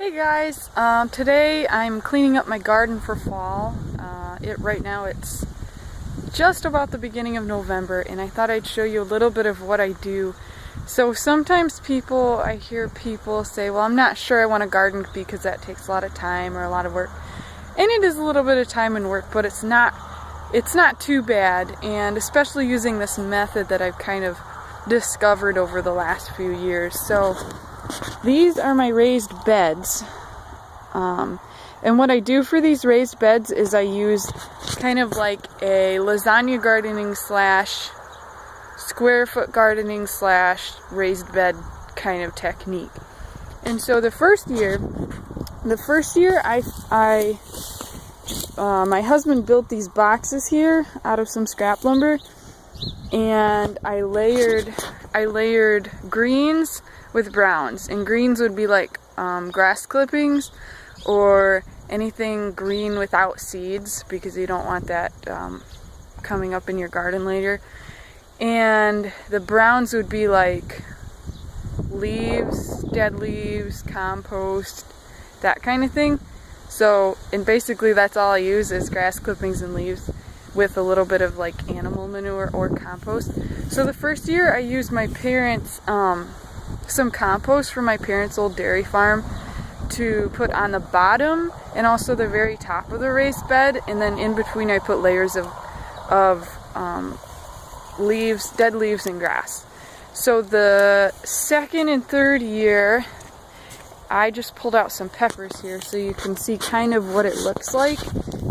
Hey guys, today I'm cleaning up my garden for fall. Right now it's just about the beginning of November, and I thought I'd show you a little bit of what I do. So sometimes I hear people say, well, I'm not sure I want to garden because that takes a lot of time or a lot of work. And it is a little bit of time and work, but it's not too bad, and especially using this method that I've kind of discovered over the last few years. So these are my raised beds, and what I do for these raised beds is I use kind of like a lasagna gardening slash square foot gardening slash raised bed kind of technique. And so the first year my husband built these boxes here out of some scrap lumber, and I layered greens with browns, and greens would be like grass clippings or anything green without seeds, because you don't want that coming up in your garden later. And the browns would be like leaves, dead leaves, compost, that kind of thing. So, and basically that's all I use is grass clippings and leaves with a little bit of like animal manure or compost. So the first year I used my parents' some compost from my parents' old dairy farm to put on the bottom and also the very top of the raised bed, and then in between I put layers of leaves, dead leaves, and grass. So the second and third year I just pulled out some peppers here so you can see kind of what it looks like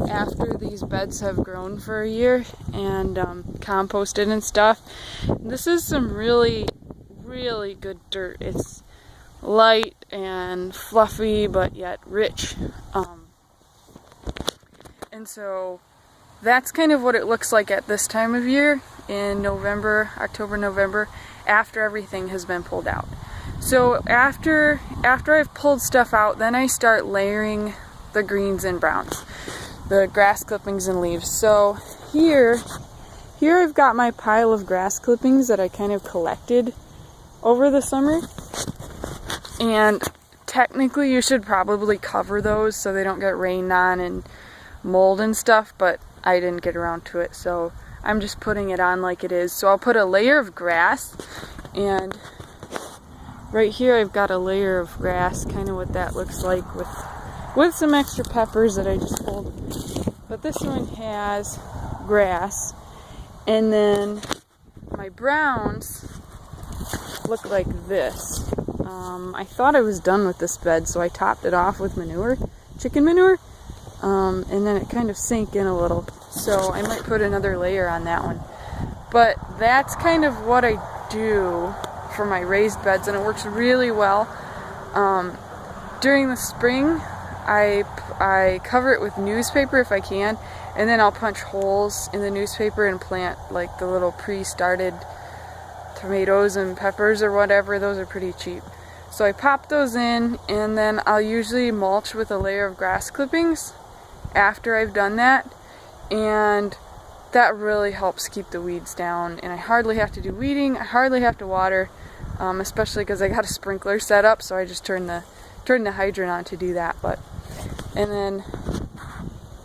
after these beds have grown for a year and composted and stuff. This is some really good dirt. It's light and fluffy but yet rich, and so that's kind of what it looks like at this time of year in October, November, after everything has been pulled out. So after I've pulled stuff out, then I start layering the greens and browns, the grass clippings and leaves. So here I've got my pile of grass clippings that I kind of collected over the summer, and technically you should probably cover those so they don't get rained on and mold and stuff, but I didn't get around to it, so I'm just putting it on like it is. So I'll put a layer of grass, and right here I've got a layer of grass, kind of what that looks like with some extra peppers that I just pulled. But this one has grass, and then my browns look like this. I thought I was done with this bed, so I topped it off with manure, chicken manure, and then it kind of sank in a little, so I might put another layer on that one. But that's kind of what I do for my raised beds, and it works really well. During the spring I cover it with newspaper if I can, and then I'll punch holes in the newspaper and plant like the little pre-started tomatoes and peppers or whatever. Those are pretty cheap. So I pop those in, and then I'll usually mulch with a layer of grass clippings after I've done that, and that really helps keep the weeds down, and I hardly have to do weeding, I hardly have to water, especially because I got a sprinkler set up, so I just turn the hydrant on to do that. And then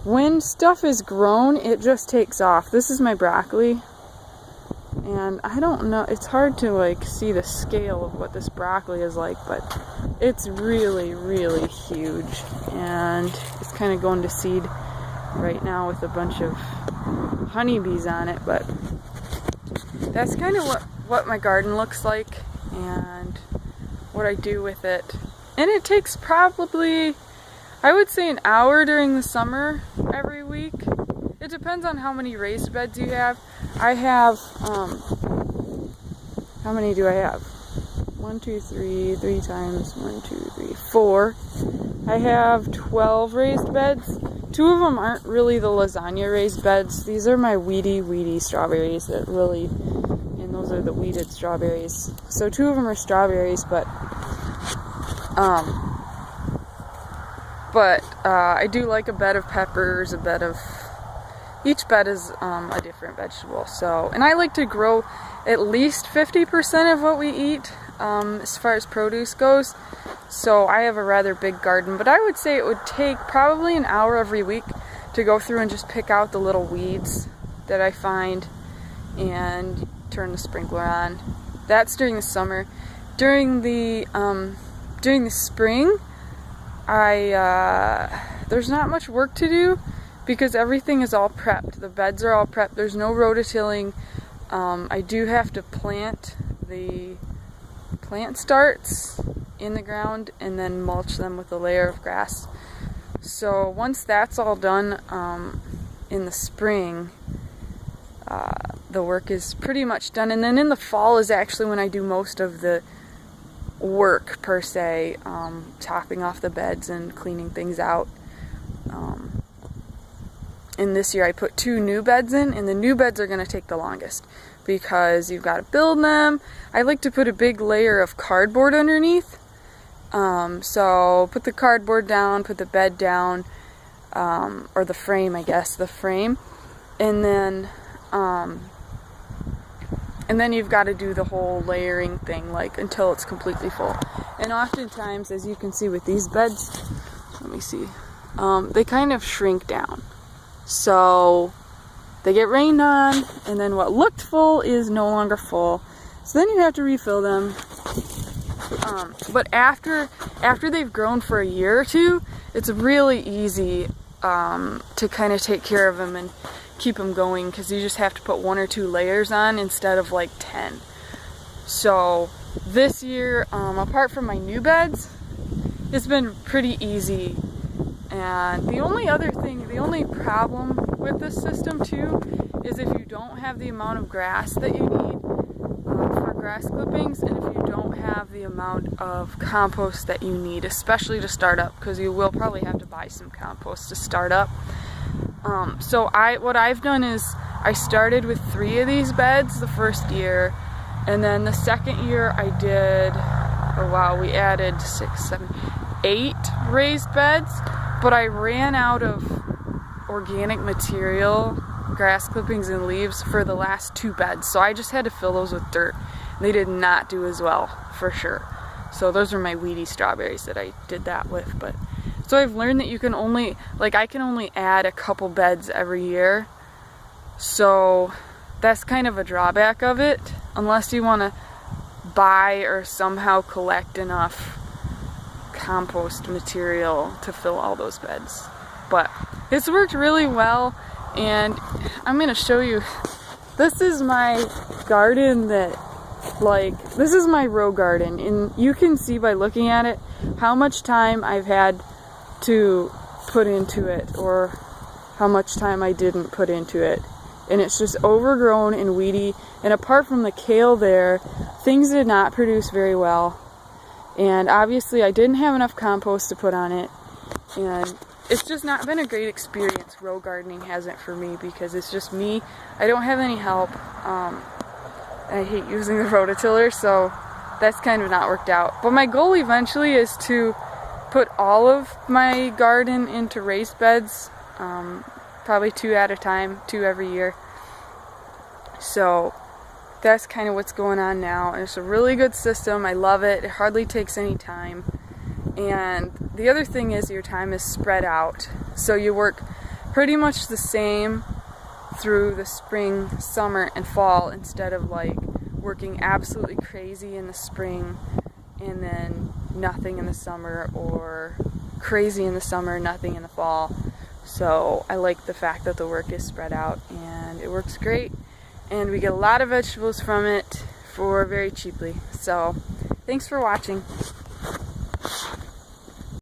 when stuff is grown, it just takes off. This is my broccoli, and I don't know, it's hard to like see the scale of what this broccoli is like, but it's really huge, and it's kind of going to seed right now with a bunch of honeybees on it. But that's kind of what my garden looks like and what I do with it. And it takes probably, I would say, an hour during the summer every week. It depends on how many raised beds you have. I have, how many do I have? 1, 2, 3, 3 times 1, 2, 3, 4. I have 12 raised beds. 2 of them aren't really the lasagna raised beds. These are my weedy strawberries that really, and those are the weeded strawberries. So 2 of them are strawberries, but I do like a bed of peppers, each bed is a different vegetable. So, and I like to grow at least 50% of what we eat as far as produce goes. So I have a rather big garden, but I would say it would take probably an hour every week to go through and just pick out the little weeds that I find and turn the sprinkler on. That's during the summer. During the spring, there's not much work to do because everything is all prepped. The beds are all prepped. There's no rototilling. I do have to plant the plant starts in the ground and then mulch them with a layer of grass. So once that's all done in the spring, the work is pretty much done. And then in the fall is actually when I do most of the work per se, topping off the beds and cleaning things out. And this year I put 2 new beds in, and the new beds are going to take the longest because you've got to build them. I like to put a big layer of cardboard underneath. So put the cardboard down, put the bed down, or the frame, I guess, the frame, and then you've got to do the whole layering thing, like until it's completely full. And oftentimes, as you can see with these beds, let me see, they kind of shrink down. So they get rained on, and then what looked full is no longer full. So then you have to refill them. But after they've grown for a year or two, it's really easy to kind of take care of them and keep them going, because you just have to put 1 or 2 layers on instead of like 10. So this year, apart from my new beds, it's been pretty easy. And the only problem with this system too is if you don't have the amount of grass that you need for grass clippings, and if you don't have the amount of compost that you need, especially to start up, because you will probably have to buy some compost to start up. So what I've done is I started with 3 of these beds the first year, and then the second year I did, we added 6, 7, 8 raised beds, but I ran out of organic material, grass clippings and leaves, for the last 2 beds, so I just had to fill those with dirt. They did not do as well, for sure. So those are my weedy strawberries that I did that with. But so I've learned that you can only, I can only add a couple beds every year. So that's kind of a drawback of it, unless you want to buy or somehow collect enough compost material to fill all those beds. But it's worked really well, and I'm going to show you. This is my garden this is my row garden, and you can see by looking at it how much time I've had to put into it, or how much time I didn't put into it. And it's just overgrown and weedy, and apart from the kale there, things did not produce very well. And obviously I didn't have enough compost to put on it, and it's just not been a great experience. Row gardening hasn't for me, because it's just me. I don't have any help. I hate using the rototiller, so that's kind of not worked out. But my goal eventually is to put all of my garden into raised beds, probably 2 at a time, 2 every year. So that's kind of what's going on now, and it's a really good system. I love it. It hardly takes any time. And the other thing is your time is spread out, so you work pretty much the same through the spring, summer, and fall, instead of working absolutely crazy in the spring and then nothing in the summer, or crazy in the summer, nothing in the fall. So I like the fact that the work is spread out, and it works great, and we get a lot of vegetables from it for very cheaply. So thanks for watching.